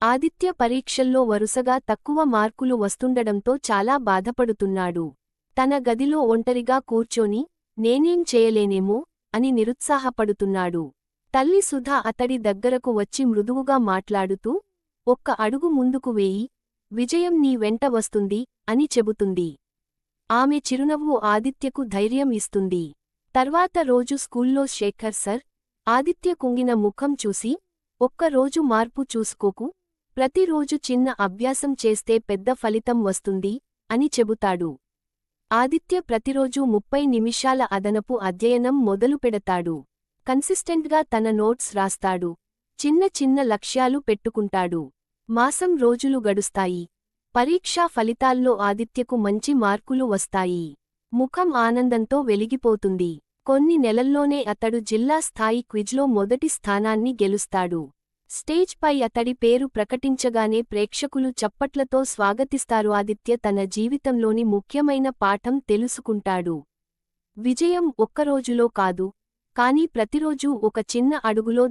ఆదిత్య పరీక్షల్లో వరుసగా తక్కువ మార్కులు వస్తుండడంతో చాలా బాధపడుతున్నాడు. తన గదిలో ఒంటరిగా కూర్చొని, నేనేం చేయలేనేమో అని నిరుత్సాహపడుతున్నాడు. తల్లి సుధ అతడి దగ్గరకు వచ్చి మృదువుగా మాట్లాడుతూ, ఒక్క అడుగు ముందుకు వేయి, విజయం నీ వెంట వస్తుంది అని చెబుతుంది. ఆమె చిరునవ్వు ఆదిత్యకు ధైర్యం ఇస్తుంది. తర్వాత రోజు స్కూల్లో శేఖర్ సర్, ఆదిత్య కుంగిన ముఖం చూసి, ఒక్క రోజు మార్పు చూసుకోకు, ప్రతిరోజు చిన్న అభ్యాసం చేస్తే పెద్ద ఫలితం వస్తుంది అని చెబుతాడు. ఆదిత్య ప్రతిరోజూ 30 నిమిషాల అదనపు అధ్యయనం మొదలుపెడతాడు. కన్సిస్టెంట్గా తన నోట్స్ రాస్తాడు. చిన్న చిన్న లక్ష్యాలు పెట్టుకుంటాడు. మాసం రోజులు గడుస్తాయి. పరీక్షా ఫలితాల్లో ఆదిత్యకు మంచి మార్కులు వస్తాయి. ముఖం ఆనందంతో వెలిగిపోతుంది. కొన్ని నెలల్లోనే అతడు జిల్లా స్థాయి క్విజ్లో మొదటి స్థానాన్ని గెలుస్తాడు. స్టేజ్ పై అతడి పేరు ప్రకటించగానే ప్రేక్షకులు చప్పట్లతో స్వాగతిస్తారు. ఆదిత్య తన జీవితంలోని ముఖ్యమైన పాఠం తెలుసుకుంటాడు. విజయం ఒక్కరోజులో కాదు, కానీ ప్రతిరోజూ ఒక చిన్న అడుగులో